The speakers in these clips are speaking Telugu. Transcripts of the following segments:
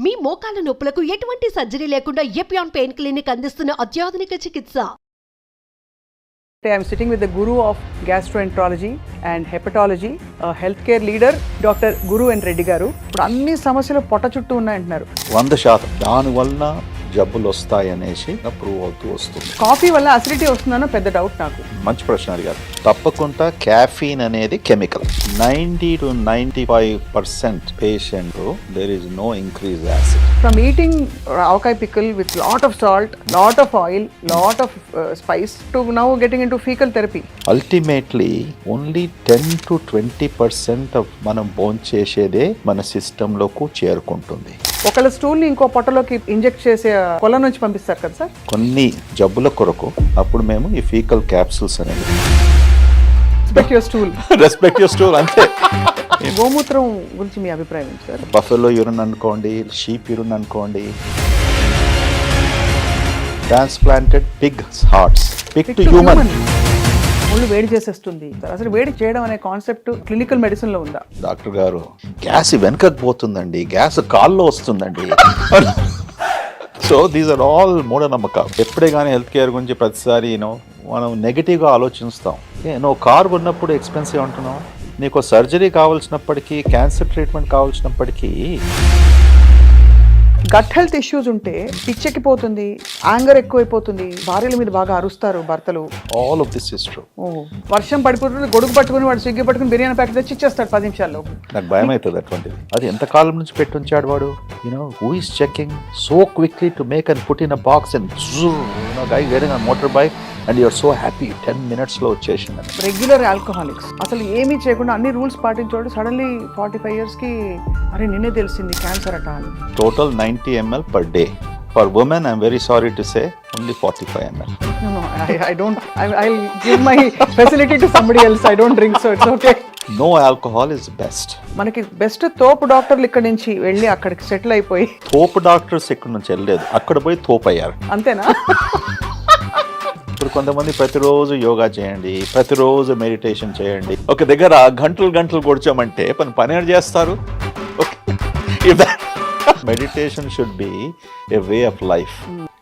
మీ మోకాల నొప్పులకు ఎటువంటి సర్జరీ లేకుండా ఎపియాన్ పెయిన్ క్లినిక్ అందిస్తున్న అత్యాధునిక చికిత్స. I'm sitting with the guru of gastroenterology and hepatology, a healthcare leader, Dr. Guru and Reddy garu. ఇప్పుడు అన్ని సమస్యలు పొట్ట చుట్టూ ఉన్నాయంటున్నారు. 100% దాని వలన జబ్బులు వస్తాయనేసి ప్రూవ్ అవుతూ వస్తుంది. కాఫీ వల్ల అసిడిటీ వస్తుందన్న పెద్ద డౌట్ నాకు. మంచి ప్రశ్న అడిగారు. తప్పకుండా క్యాఫీన్ అనేది chemical. 90 to 95% patient there is no increase acid. From eating avocado pickle with lot of salt, lot of oil, lot of spice to now getting into fecal therapy. Ultimately only 10 to 20% of మనం భోంచేసేదే మన సిస్టంలోకి చేరుకుంటుంది. ఒకళ్ళ స్టూల్ని ఇంకో పొట్టలోకి ఇంజెక్ట్ చేసే కొల నుంచి పంపిస్తారు కదా సార్. కొన్ని జబ్బుల కొరకు అప్పుడు మేము ఈ ఫీకల్ క్యాప్సూల్స్ అనేది రెస్పెక్ట్ యువర్ స్టూల్ అంతే. గోమూత్రం గురించి మీ అభిప్రాయం ఏంటి సార్? బఫెలో యూరిన్ అనుకోండి, షీప్ యూరిన్ అనుకోండి, transplanted Pig hearts, Pig to human. ఒళ్ళు వేడి చేసేస్తుంది. అసలు వేడి చేయడం అనే కాన్సెప్ట్ క్లినికల్ మెడిసిన్ లో ఉందా? డాక్టర్ గారు గ్యాస్ వెనకకు పోతుందండి, గ్యాస్ కాల్లో వస్తుందండి. సో దీస్ ఆర్ ఆల్ మూఢనమ్మకాలు. ఎప్పుడే కానీ హెల్త్ కేర్ గురించి ప్రతిసారి మనం నెగిటివ్గా ఆలోచిస్తాం. నువ్వు కారు ఉన్నప్పుడు ఎక్స్పెన్సివ్ అంటున్నావు, నీకు సర్జరీ కావాల్సినప్పటికీ, క్యాన్సర్ ట్రీట్మెంట్ కావాల్సినప్పటికీ, గట్ హెల్త్ ఇష్యూస్ ఉంటే పిచ్చెక్కిపోతుంది, యాంగర్ ఎక్కువైపోతుంది, భార్యల మీద బాగా అరుస్తారు భర్తలు. All of this is true. వర్షం పడిపోతుంది, గొడుగు పట్టుకుని వాడు స్విగ్గీ పట్టుకుని బిర్యానీ ప్యాకెట్ తెచ్చి ఇచ్చేస్తాడు 10 నిమిషాల్లో. నాకు భయం అవుతుంది అటువంటిది. అది ఎంతకాలం నుంచి పెట్టి ఉంచాడు వాడు. Who is checking so quickly to make and put in a box and guy getting on motor bike and you are so happy 10 minutes లో వచ్చేసింది. రెగ్యులర్ ఆల్కహాలిక్స్ అసలు ఏమీ చేయకుండా అన్ని రూల్స్ పాటించోడు సడన్లీ 45 years కి అరే నిన్నే తెలిసింది క్యాన్సర్ అట అని. Total 90 ml per day. For women, I'm very sorry to say, only 45 ml. No, I don't. I'll give my facility to somebody else. I don't drink, so it's okay. No alcohol is best. మనకి బెస్ట్ తోపు డాక్టర్లు ఇక్కడ నుంచి వెళ్ళి అక్కడికి సెటిల్ అయిపోయి. తోపు డాక్టర్స్ ఇక్కడ నుంచి వెళ్ళలేదు, అక్కడ పోయి తోపు అయ్యారు. అంతేనా? ఇప్పుడు కొంతమంది ప్రతిరోజు యోగా చేయండి, ప్రతిరోజు మెడిటేషన్ చేయండి, ఒక దగ్గర గంటలు కూర్చోమంటే పని చేస్తారు. Meditation should be a way of life.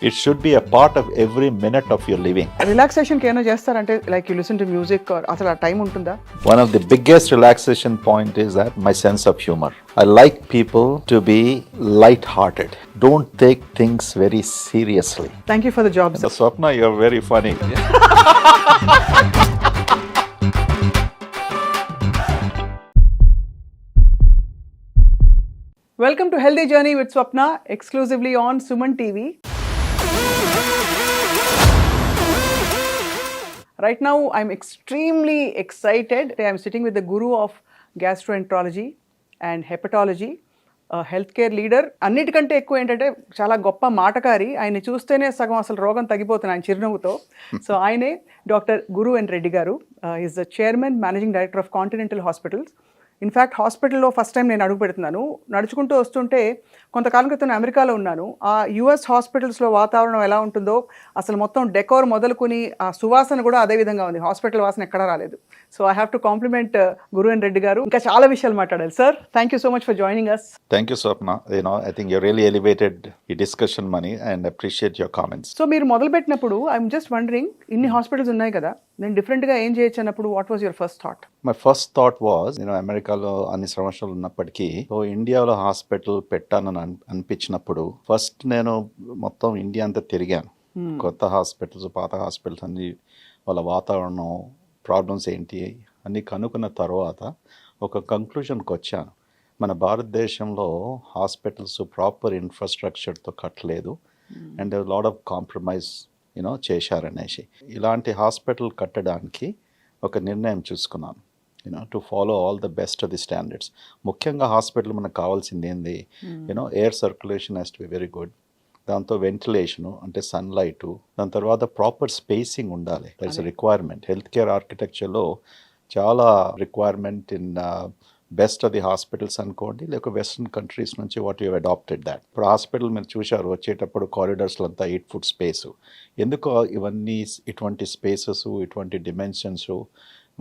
It should be a part of every minute of your living. Relaxation కి ఏమైనా చేస్తారంటే like you listen to music or అసలు ఆ టైం ఉంటుందా? One of the biggest relaxation point is that my sense of humor. I like people to be light-hearted. Don't take things very seriously. Thank you for the job, sir. Swapna, you're very funny. Welcome to Healthy Journey with Swapna, exclusively on Sumantv. Right now, I'm extremely excited. I'm sitting with the guru of gastroenterology and hepatology, a healthcare leader. అన్నిటికంటే ఎక్కువ ఏంటంటే చాలా గొప్ప మాటకారి. ఆయన చూస్తేనే సగం అసలు రోగం తగ్గిపోతుంది ఆయన చిరునవ్వుతో. సో ఆయనే డాక్టర్ గురు అండ్ రెడ్డి గారు. Is the chairman, managing director of continental hospitals. In fact హాస్పిటల్లో ఫస్ట్ టైం నేను అడుగు పెడుతున్నాను. నడుచుకుంటూ వస్తుంటే కొంతకాలం క్రితం అమెరికాలో ఉన్నాను. ఆ యుఎస్ హాస్పిటల్స్లో వాతావరణం ఎలా ఉంటుందో అసలు మొత్తం డెకోర్ మొదలుకొని ఆ సువాసన కూడా అదే విధంగా ఉంది. హాస్పిటల్ వాసన ఎక్కడా రాలేదు. So I have to compliment Guru and Reddy గారు. ఇంకా చాలా విషయాలు మాట్లాడాలి sir. Thank you so much for joining us. Thank you, Swapna. I think you really elevated the discussion money and appreciate your comments. So మీరు మొదలుపెట్టినప్పుడు ఐఎమ్ జస్ట్ వండరింగ్, ఇన్ని హాస్పిటల్స్ ఉన్నాయి కదా, నేను డిఫరెంట్గా ఏం చేయొచ్చు అన్నప్పుడు what was your first thought? My first thought was, అమెరికాలో అన్ని సంవత్సరాలు ఉన్నప్పటికీ ఇండియాలో హాస్పిటల్ పెట్టానని అనిపించినప్పుడు ఫస్ట్ నేను మొత్తం ఇండియా అంతా తిరిగాను. కొత్త హాస్పిటల్స్, పాత హాస్పిటల్స్ అన్ని, వాళ్ళ వాతావరణం, ప్రాబ్లమ్స్ ఏంటి అన్నీ కనుక్కున్న తర్వాత ఒక కంక్లూషన్కి వచ్చాను. మన భారతదేశంలో హాస్పిటల్స్ ప్రాపర్ ఇన్ఫ్రాస్ట్రక్చర్తో కట్టలేదు అండ్ లాట్ ఆఫ్ కాంప్రమైజ్ చేశారనేసి. ఇలాంటి హాస్పిటల్ కట్టడానికి ఒక నిర్ణయం చూసుకున్నాను, to follow all the best of the standards. ముఖ్యంగా హాస్పిటల్ మనకు కావాల్సింది ఏంది, air circulation has to be very good, దాంతో వెంటిలేషను అంటే సన్లైటు, దాని తర్వాత ప్రాపర్ స్పేసింగ్ ఉండాలి. That is requirement. Health care ఆర్కిటెక్చర్లో చాలా requirement in best of the hospitals అనుకోండి, లేక వెస్ట్రన్ కంట్రీస్ నుంచి వాట్ యూ అడాప్టెడ్ దాట్. ఇప్పుడు హాస్పిటల్ మీరు చూశారు వచ్చేటప్పుడు కారిడార్స్లో అంతా 8 foot స్పేసు. ఎందుకు ఇవన్నీ ఇటువంటి స్పేసెస్, ఇటువంటి డిమెన్షన్స్,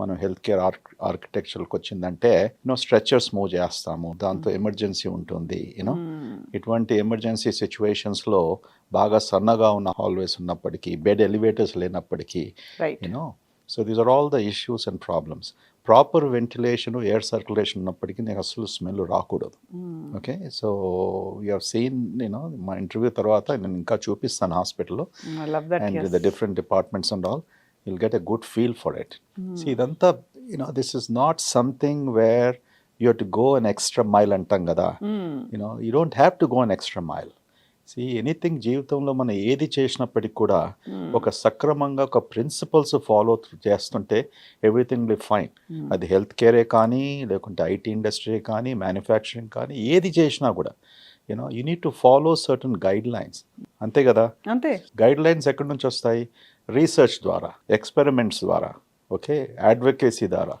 మనం హెల్త్ కేర్ ఆర్కిటెక్చర్కి వచ్చిందంటే స్ట్రెచర్స్ మూవ్ చేస్తాము, దాంతో ఎమర్జెన్సీ ఉంటుంది. ఇటువంటి ఎమర్జెన్సీ సిచ్యువేషన్స్లో బాగా సన్నగా ఉన్న హాల్వేస్ ఉన్నప్పటికీ, బెడ్ ఎలివేటర్స్ లేనప్పటికీ, so these are all the issues and problems. Proper ventilation, air circulation ఉన్నప్పటికీ నీకు అసలు స్మెల్ రాకూడదు. Okay, so you have seen మా ఇంటర్వ్యూ తర్వాత నేను ఇంకా చూపిస్తాను హాస్పిటల్లో and the different departments and all, you'll get a good feel for it. See, idantha, this is not something where you have to go an extra mile antam kada. You don't have to go an extra mile. See, anything జీవితంలో మనం ఏది చేసినప్పటికీ కూడా ఒక సక్రమంగా ఒక ప్రిన్సిపల్స్ ఫాలో చేస్తుంటే ఎవ్రీథింగ్ విల్ ఫైన్. అది హెల్త్ కేరే కానీ, లేకుంటే ఐటీ ఇండస్ట్రీ కానీ, మ్యానుఫ్యాక్చరింగ్ కానీ, ఏది చేసినా కూడా you need to follow certain guide lines. అంతే కదా? అంతే. గైడ్ లైన్స్ ఎక్కడి నుంచి వస్తాయి? రీసెర్చ్ ద్వారా, ఎక్స్పెరిమెంట్స్ ద్వారా, ఓకే, అడ్వకేసీ ద్వారా,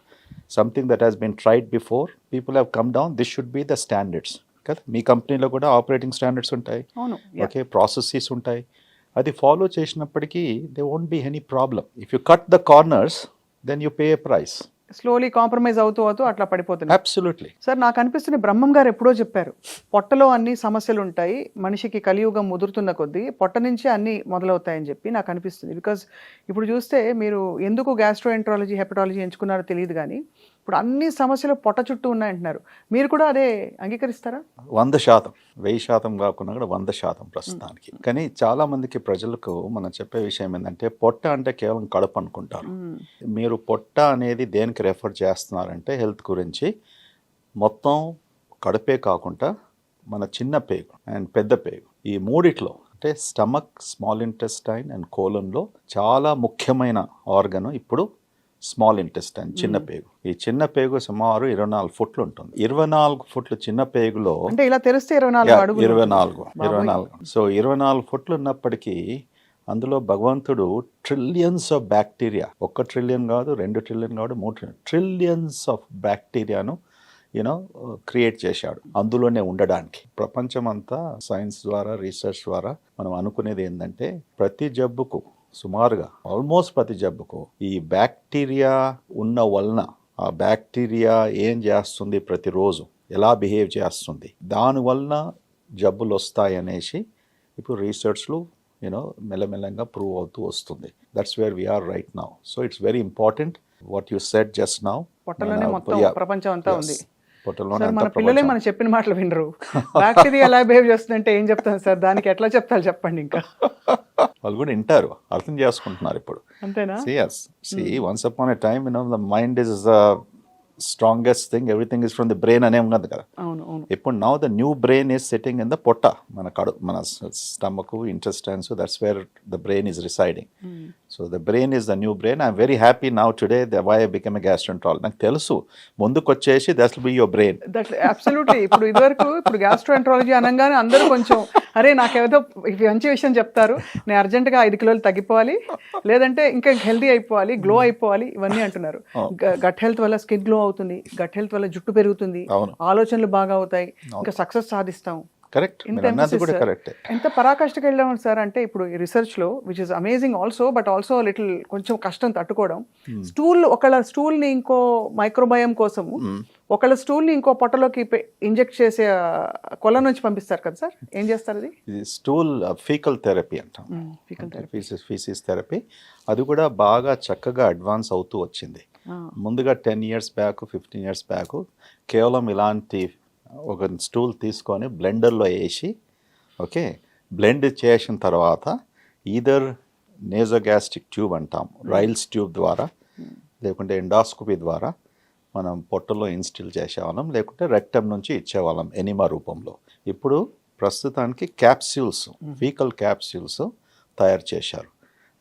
something that has been tried before, people have come down, this should be the standards కదా. మీ కంపెనీలో కూడా ఆపరేటింగ్ స్టాండర్డ్స్ ఉంటాయి, ఓకే, ప్రాసెసెస్ ఉంటాయి. అది ఫాలో చేసినప్పటికీ they won't be any problem. If you cut the corners then you pay a price. Slowly compromise అవుతూ అట్లా పడిపోతుంది. అబ్సల్యూట్లీ. సార్, నాకు అనిపిస్తుంది బ్రహ్మం గారు ఎప్పుడో చెప్పారు, పొట్టలో అన్ని సమస్యలు ఉంటాయి, మనిషికి కలియుగం ముదురుతున్న కొద్దీ పొట్ట నుంచి అన్ని మొదలవుతాయని చెప్పి నాకు అనిపిస్తుంది. బికాజ్ ఇప్పుడు చూస్తే మీరు ఎందుకు గ్యాస్ట్రోఎంట్రాలజీ, హెపటాలజీ ఎంచుకున్నారో తెలియదు, కానీ ఇప్పుడు అన్ని సమస్యలు పొట్ట చుట్టూ ఉన్నాయంటున్నారు. మీరు కూడా అదే అంగీకరిస్తారా? 100%, 1000% కాకుండా కూడా 100% ప్రస్తుతానికి. కానీ చాలా మందికి ప్రజలకు మనం చెప్పే విషయం ఏంటంటే, పొట్ట అంటే కేవలం కడుపు అనుకుంటారు. మీరు పొట్ట అనేది దేనికి రెఫర్ చేస్తున్నారంటే హెల్త్ గురించి, మొత్తం కడుపే కాకుండా మన చిన్న పేగు అండ్ పెద్ద పేగు, ఈ మూడిట్లో అంటే స్టమక్, స్మాల్ ఇంటెస్టైన్ అండ్ కోలన్లో చాలా ముఖ్యమైన ఆర్గన్ ఇప్పుడు స్మాల్ ఇంటెస్టైన్, చిన్న పేగు. ఈ చిన్న పేగు సుమారు 24 ఫుట్లు ఉంటుంది. 24 ఫుట్లు చిన్న పేగులో అంటే ఇలా తెలిస్తే 24. సో 24 ఫుట్లు ఉన్నప్పటికీ అందులో భగవంతుడు ట్రిలియన్స్ ఆఫ్ బ్యాక్టీరియా, 1 ట్రిలియన్ కాదు, 2 ట్రిలియన్ కాదు, 3 ట్రిలియన్స్ ఆఫ్ బ్యాక్టీరియాను క్రియేట్ చేశాడు అందులోనే ఉండడానికి. ప్రపంచం అంతా సైన్స్ ద్వారా, రీసెర్చ్ ద్వారా మనం అనుకునేది ఏంటంటే, ప్రతి జబ్బుకు సుమారుగా ఆల్మోస్ట్ ప్రతి జబ్బుకు ఈ బ్యాక్టీరియా ఉన్న వలన, ఆ బ్యాక్టీరియా ఏం చేస్తుంది, ప్రతిరోజు ఎలా బిహేవ్ చేస్తుంది, దానివలన జబ్బులు వస్తాయి అనేసి ఇప్పుడు రీసెర్చ్లు మెల్లమెల్లంగా ప్రూవ్ అవుతూ వస్తుంది. That's where we're right now. So it's very important what you said just now. పొట్టలోనే మొత్తం ప్రపంచం అంతా ఉంది. మన పిల్లలే మనం చెప్పిన మాటలు వినరు. బ్యాక్టీరియా ఎలా బిహేవ్ చేస్తుందంటే ఏం చెప్తాను సార్, దానికి ఎట్లా చెప్తారు చెప్పండి. ఇంకా వాళ్ళు కూడా వింటారు, అర్థం చేసుకుంటున్నారు ఇప్పుడు. అంతేనా? Once upon a time the mind is strongest thing, everything is from the brain అనే ఉన్నది కదా. ఇప్పుడు now the new brain is sitting in the పొట్ట, మన stomach, intestines, that's where the brain is residing. So the brain is the new brain. I'm very happy now today why I become a gastroenterologist. నాకు తెలుసు ముందుకు వచ్చేసి that will be your brain. Absolutely. ఇప్పుడు గ్యాస్ట్రోఎంట్రాలజీ అనగానే అందరూ కొంచెం అరే నాకేదో మంచి విషయం చెప్తారు, నేను అర్జెంటుగా 5 కిలోలు తగ్గిపోవాలి, లేదంటే ఇంకా హెల్దీ అయిపోవాలి, గ్లో అయిపోవాలి, ఇవన్నీ అంటున్నారు. గట్ హెల్త్ వల్ల స్కిన్ గ్లో అవుతుంది, గట్ హెల్త్ వల్ల జుట్టు పెరుగుతుంది, ఆలోచనలు బాగా అవుతాయి, ఇంకా సక్సెస్ సాధిస్తాం. కరెక్ట్. ఎంత పరాకాష్ఠకి వెళ్ళాము సార్ అంటే ఇప్పుడు ఈ రీసెర్చ్ లో, which is amazing also, but also little కొంచెం కష్టం తట్టుకోవడం. ఒకళ్ళ స్టూల్ ని ఇంకో మైక్రోబయం కోసము, ఒకళ్ళ స్టూల్ ని ఇంకో పొట్టలోకి ఇంజెక్ట్ చేసే కొల నుంచి పంపిస్తారు కదా సార్, ఏం చేస్తారు? అది స్టూల్ ఫీకల్ థెరపీ అంటాం, ఫీసిస్ థెరపీ. అది కూడా బాగా చక్కగా అడ్వాన్స్ అవుతూ వచ్చింది. ముందుగా 10 years బ్యాక్, 15 years బ్యాక్ కేవలం ఇలాంటి ఒక స్టూల్ తీసుకొని బ్లెండర్లో వేసి, ఓకే, బ్లెండ్ చేసిన తర్వాత ఈదర్ నేజోగ్యాస్ట్రిక్ ట్యూబ్ అంటాం, రైల్స్ ట్యూబ్ ద్వారా, లేకుంటే ఎండాస్కోపీ ద్వారా మనం పొట్టలో ఇన్స్టిల్ చేసేవాళ్ళం, లేకుంటే రెక్టమ్ నుంచి ఇచ్చేవాళ్ళం ఎనిమా రూపంలో. ఇప్పుడు ప్రస్తుతానికి క్యాప్స్యూల్స్, ఫీకల్ క్యాప్స్యూల్స్ తయారు చేశారు.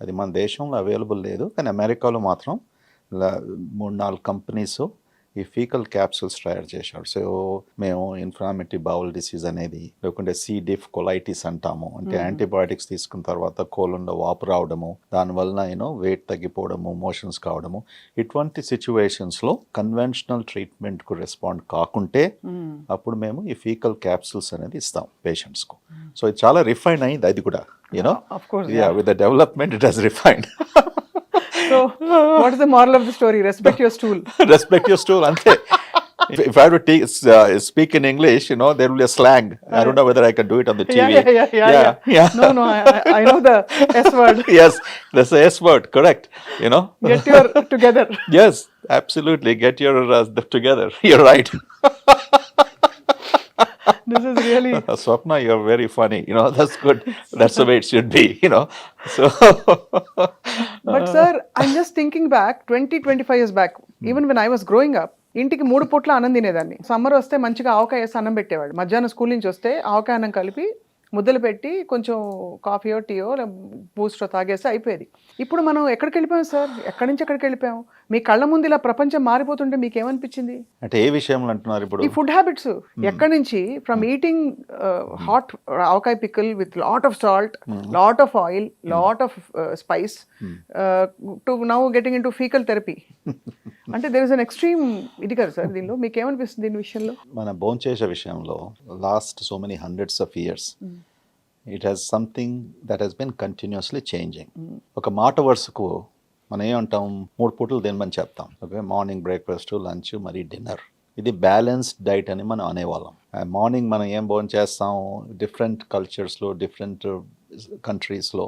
అది మన దేశంలో అవైలబుల్ లేదు, కానీ అమెరికాలో మాత్రం 3-4 కంపెనీస్ ఈ ఫీకల్ క్యాప్సూల్స్ తయారు చేశాడు. సో మేము ఇన్ఫ్లామేటరీ బౌల్ డిసీజ్ అనేది, లేకుంటే సి డిఫ్ కొలైటిస్ అంటాము, అంటే యాంటీబయాటిక్స్ తీసుకున్న తర్వాత కోలంలో వాపు రావడము, దానివల్ల వెయిట్ తగ్గిపోవడము, మోషన్స్ కావడము, ఇటువంటి సిచ్యువేషన్స్లో కన్వెన్షనల్ ట్రీట్మెంట్కు రెస్పాండ్ కాకుంటే అప్పుడు మేము ఈ ఫీకల్ క్యాప్సూల్స్ అనేది ఇస్తాం పేషెంట్స్కు. సో ఇది చాలా రిఫైన్ అయింది, అది కూడా with the development it has refined. So, what is the moral of the story? Respect your stool. Respect your stool. Ante. If I were to speak in English, there will be a slang. I don't know whether I can do it on the TV. Yeah. No, I know the S word. Yes, that's the S word, correct. Get your together. Yes, absolutely. Get your together. You're right. This is really. Swapna, you're very funny. That's good. That's the way it should be, So. But sir, I'm just thinking back 25 years back, even when I was growing up, ఇంటికి 3 పూట్ల అన్నం తినేదాన్ని. సమ్మర్ వస్తే మంచిగా ఆవకాయ వేసి అన్నం పెట్టేవాడు. మధ్యాహ్నం స్కూల్ నుంచి వస్తే ఆవకాయ అన్నం కలిపి ముద్దలు పెట్టి కొంచెం కాఫీయో టీయో బూస్టో తాగేస్తే అయిపోయేది. ఇప్పుడు మనం ఎక్కడికి వెళ్ళిపోయాం సార్? ఎక్కడి నుంచి ఎక్కడికి వెళ్ళిపోయాం? మీ కళ్ళ ముందు ఇలా ప్రపంచం మారిపోతుంటే మీకు ఏమనిపించింది? అంటే ఏ విషయంలో అంటున్నారు ఇప్పుడు? ఈ ఫుడ్ హ్యాబిట్స్ ఎక్కడి నుంచి, from eating hot avakaya pickle with lot of salt, lot of oil, lot of spice to now getting in to faecal therapy. అంటే దేర్ ఇస్ అన్ ఎక్స్ట్రీమ్ ఇది కదా సార్ దీనిలో. మీకు ఏమనిపిస్తుంది దీని విషయంలో? మన భోంచేసే విషయంలో last so many hundreds of years it has something that has been continuously changing. ఒక మాట వరుసకు మనం ఏమంటాం, 3 పూటలు తినమని చెప్తాం. ఓకే, మార్నింగ్ బ్రేక్ఫాస్ట్, లంచ్, మరి డిన్నర్. ఇది బ్యాలెన్స్డ్ డైట్ అని మనం అనేవాళ్ళం. మార్నింగ్ మనం ఏం భోజనం చేస్తాం, డిఫరెంట్ కల్చర్స్లో, డిఫరెంట్ కంట్రీస్లో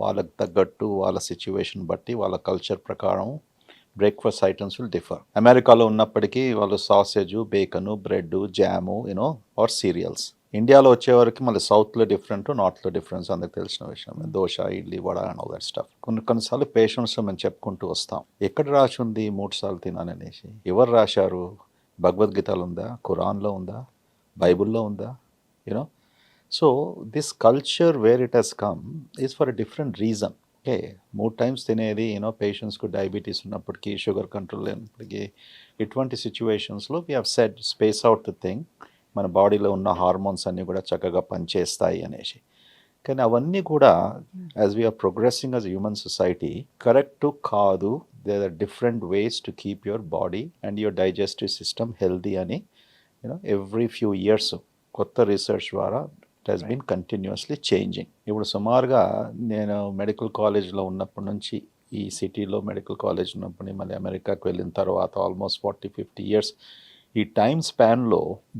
వాళ్ళకి తగ్గట్టు, వాళ్ళ సిచ్యువేషన్ బట్టి, వాళ్ళ కల్చర్ ప్రకారం బ్రేక్ఫాస్ట్ ఐటమ్స్ విల్ డిఫర్. అమెరికాలో ఉన్నప్పటికీ వాళ్ళు sausage, bacon, bread, jam, or cereals. ఇండియాలో వచ్చేవరకు మళ్ళీ సౌత్లో డిఫరెంట్, నార్త్లో డిఫరెన్స్ అందరికి తెలిసిన విషయం. Dosa, idli, vada and all that stuff. కొన్నిసార్లు పేషెంట్స్ మనం చెప్పుకుంటూ వస్తాం, ఎక్కడ రాసి ఉంది 3 సార్లు తినాలనేసి. ఎవరు రాశారు? భగవద్గీతలో ఉందా? ఖురాన్లో ఉందా? బైబుల్లో ఉందా? So this culture where it has come is for a different reason. Okay, 3 times తినేది పేషెంట్స్కు డయాబెటీస్ ఉన్నప్పటికీ, షుగర్ కంట్రోల్ లేనప్పటికీ, ఇటువంటి సిచ్యువేషన్స్లో we have said space out the thing. మన బాడీలో ఉన్న హార్మోన్స్ అన్నీ కూడా చక్కగా పనిచేస్తాయి అనేసి. కానీ అవన్నీ కూడా as we're progressing as human society correct కాదు. There are different ways to keep your body and your digestive system healthy అని ఎవ్రీ ఫ్యూ ఇయర్స్ కొత్త రీసెర్చ్ ద్వారా it has been continuously changing. ఇప్పుడు సుమారుగా నేను మెడికల్ కాలేజ్లో ఉన్నప్పటి నుంచి, ఈ సిటీలో మెడికల్ కాలేజ్ ఉన్నప్పటి మళ్ళీ అమెరికాకు వెళ్ళిన తర్వాత ఆల్మోస్ట్ 40-50 ఇయర్స్, ఈ టైమ్ స్పాన్లో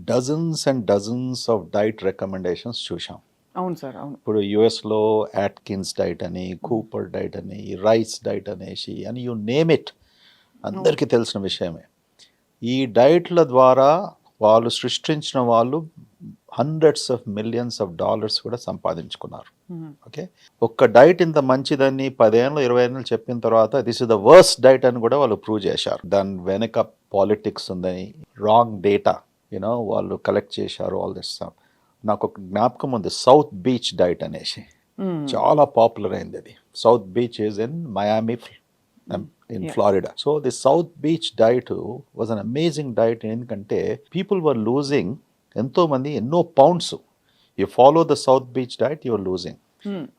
dozens and dozens of diet recommendations చూసాం. అవును సార్, అవును. ఇప్పుడు యుఎస్లో యాట్కిన్స్ డైట్ అని, కూపర్ డైట్ అని, రైస్ డైట్ అనేసి అని, యూ నేమ్ ఇట్, అందరికీ తెలిసిన విషయమే. ఈ డైట్ల ద్వారా వాళ్ళు సృష్టించిన వాళ్ళు hundreds of millions of dollars కూడా సంపాదించుకున్నారు. ఓకే, ఒక్క డైట్ ఇంత మంచిదని 10 ఏళ్ళు 20 ఏళ్ళు చెప్పిన తర్వాత this is the worst diet అని కూడా వాళ్ళు ప్రూవ్ చేశారు. దాని వెనక పాలిటిక్స్ ఉందని, రాంగ్ డేటా వాళ్ళు కలెక్ట్ చేశారు, ఆల్ దిస్ స్టఫ్. నాకు ఒక జ్ఞాపకం ఉంది, సౌత్ బీచ్ డైట్ అనేసి చాలా పాపులర్ అయింది. అది south beach is in Miami in Florida. So the South Beach diet was an amazing diet. ఎందుకంటే people were losing ఎంతో మంది ఎన్నో pounds. You follow the South Beach diet, you're losing.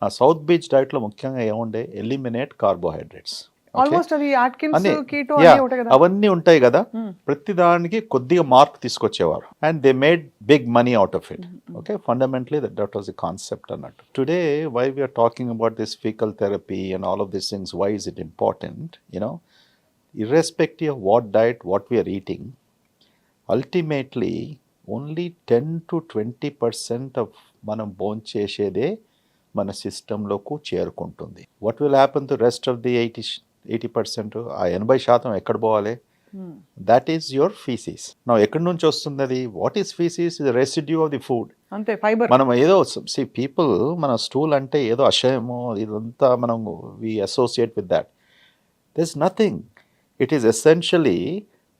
ఆ సౌత్ బీచ్ డైట్లో ముఖ్యంగా ఏముండే, ఎలిమినేట్ కార్బోహైడ్రేట్స్. ఆల్మోస్ట్ అది అట్కిన్స్ కీటో అవన్నీ ఉంటాయి కదా, ప్రతి దానికి కొద్దిగా మార్క్ తీసుకొచ్చేవారు. And they made big money out of it. Okay, fundamentally that was the concept అన్నట్టు. Today why we're talking about this faecal therapy and all of these things, why is it important? irrespective of what diet, what we are eating, ultimately only 10-20% of మనం భోంచేసేదే మన సిస్టంలోకి చేరుకుంటుంది. What will happen to rest of the 80%? ఆ 80% ఎక్కడ పోవాలి? That is your faeces. నా ఎక్కడి నుంచి వస్తుంది అది? What is faeces? Is residue of the food. అంతే, ఫైబర్. మనం ఏదో పీపుల్ మన స్టూల్ అంటే ఏదో అసహ్యమో ఇదంతా మనం we associate with that. There is nothing. It is essentially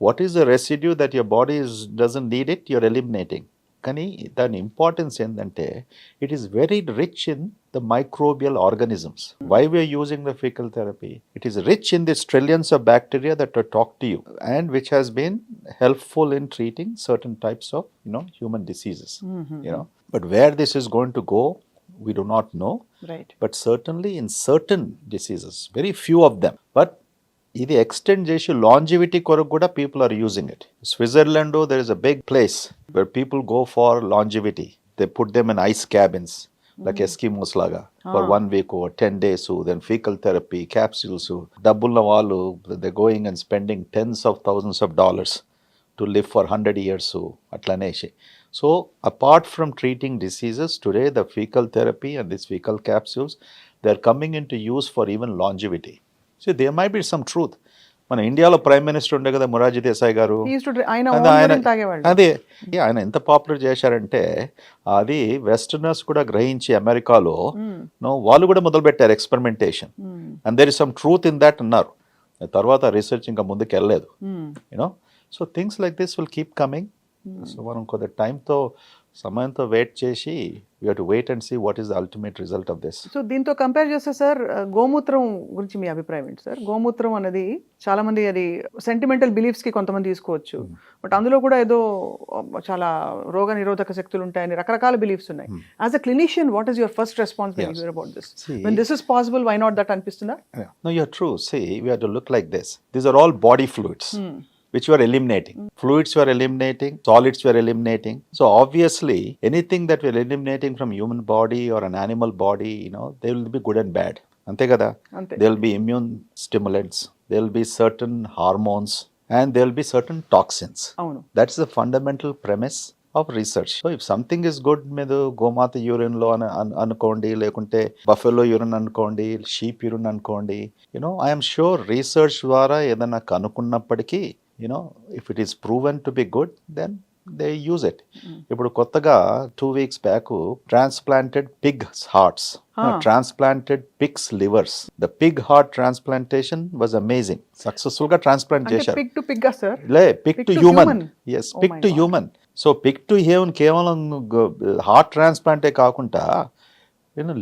what is the residue that your body doesn't need it, you're eliminating. కానీ దాని ఇంపార్టెన్స్ ఏంటంటే it is very rich in the microbial organisms. Why we are using the faecal therapy? It is rich in this trillions of bacteria that talk to you and which has been helpful in treating certain types of human diseases. But where this is going to go, we do not know. Right. But certainly in certain diseases, very few of them. But ఇది ఎక్స్టెండ్ చేసి లాంజివిటీ కొరకు కూడా people are using it. Switzerland there is a big place where people go for longevity. They put them in ice cabins. Like Eskimos లాగా for 1 week or 10 days, then fecal therapy, capsules. డబ్బున్న వాళ్ళు they going and spending tens of thousands of dollars to live for 100 years. అట్లనేసి. So apart from treating diseases, today the fecal therapy and these fecal capsules, they are coming into use for even longevity. So there might be some truth. మన ఇండియాలో ప్రైమ్ మినిస్టర్ ఉండే కదా మొరార్జీ దేశాయ్ గారు, అదే ఆయన ఎంత పాపులర్ చేశారంటే అది వెస్టర్నర్స్ కూడా గ్రహించి అమెరికాలో వాళ్ళు కూడా మొదలు పెట్టారు experimentation, and there is some truth in that అన్నారు. తర్వాత రీసెర్చ్ ఇంకా ముందుకు వెళ్ళలేదు. You know, so things like this will keep coming. So మనం కొద్ది సమయంతో వెయిట్ చేసి we have to wait and see what is the ultimate result of this. So దీంతో కంపేర్ చేస్తే సార్, గోమూత్రం గురించి మీ అభిప్రాయం ఏంటి సార్? గోమూత్రం అనేది చాలా మంది అది సెంటిమెంటల్ బిలీఫ్స్ కి కొంతమంది తీసుకోవచ్చు, బట్ అందులో కూడా ఏదో చాలా రోగ నిరోధక శక్తులు ఉంటాయని రకరకాల బిలీఫ్స్ ఉన్నాయి. As a clinician, what is your first response when you hear about this? When this is possible, why not that అనిపిస్తుందా? No, you're true. See, we have to look like this. These are all body fluids. Which you are eliminating. Fluids you are eliminating, solids you are eliminating. So obviously, anything that we are eliminating from human body or an animal body, they will be good and bad. Ante kada? There will be immune stimulants, there will be certain hormones, and there will be certain toxins. That's the fundamental premise of research. So if something is good, medu gomata urine lo anukondi, lekunte buffalo urine anukondi, sheep urine anukondi, I am sure research dwara edana kanukunnappadiki, if it is proven to be good, then they use it. ఇప్పుడు కొత్తగా 2 weeks back transplanted pigs hearts, transplanted pigs livers. The pig heart transplantation was amazing. Successful గా transplant చేశారు. Pig to pig గా sir? Pig to human. Yes, pig to human. So pig to human కేవలం హార్ట్ ట్రాన్స్ప్లాంటే కాకుండా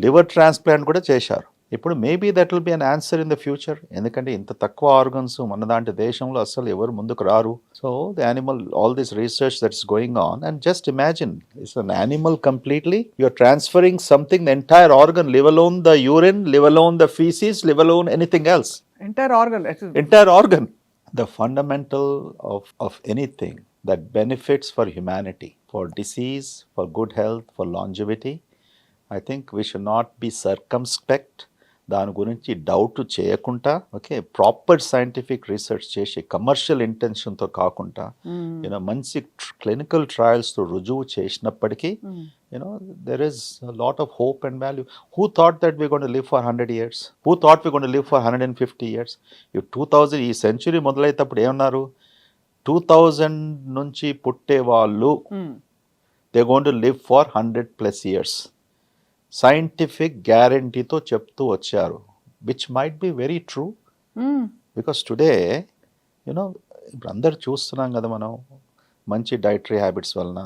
లివర్ ట్రాన్స్ప్లాంట్ కూడా చేశారు. ఇప్పుడు maybe that will be an answer in the future. ఎందుకంటే ఇంత తక్కువ ఆర్గన్స్ మన దాంటి దేశంలో అసలు ఎవరు ముందుకు రారు. So the animal, all this research that's going on, and just imagine it's an animal completely. You are transferring something, the entire organ, leave alone the urine, leave alone the faeces, leave alone anything else. Entire organ. The fundamental of anything that benefits for humanity, for disease, for good health, for longevity, I think we should not be circumspect. దాని గురించి డౌట్ చేయకుండా, ఓకే, ప్రాపర్ సైంటిఫిక్ రీసెర్చ్ చేసి కమర్షియల్ ఇంటెన్షన్తో కాకుండా మంచి క్లినికల్ ట్రయల్స్తో రుజువు చేసినప్పటికీ there is a lot of hope and value. Who thought that we're going to live for 100 years? Who thought we're going to live for 150 years? If 2000 ఈ సెంచురీ మొదలైనప్పుడు ఏమన్నారు? 2000 నుంచి పుట్టే వాళ్ళు they're going to live for 100+ years. Scientific గ్యారంటీతో చెప్తూ వచ్చారు, which might be very true. Because today ఇప్పుడు అందరు చూస్తున్నాం కదా, మనం మంచి డైటరీ హ్యాబిట్స్ వలన,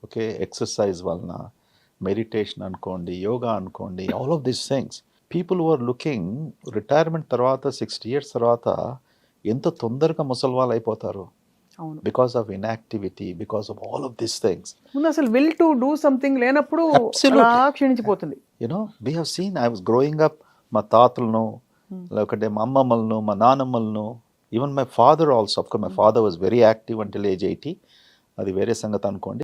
ఓకే, ఎక్సర్సైజ్ వలన, మెడిటేషన్ అనుకోండి, యోగా అనుకోండి, all of these things, people were looking retirement తర్వాత 60 years తర్వాత ఎంత తొందరగా ముసలి వాళ్ళు అయిపోతారు. Because of inactivity, because of all of these things. ముందు అసలు will to do something లేనప్పుడు అలా క్షీణించిపోతుంది. We have seen, I was growing up, మా తాతలను, లేకుంటే మా అమ్మమ్మలను, మా నానమ్మలను, even my father also. Of course, my father was very active until age 80. అది వేరే సంగతి అనుకోండి.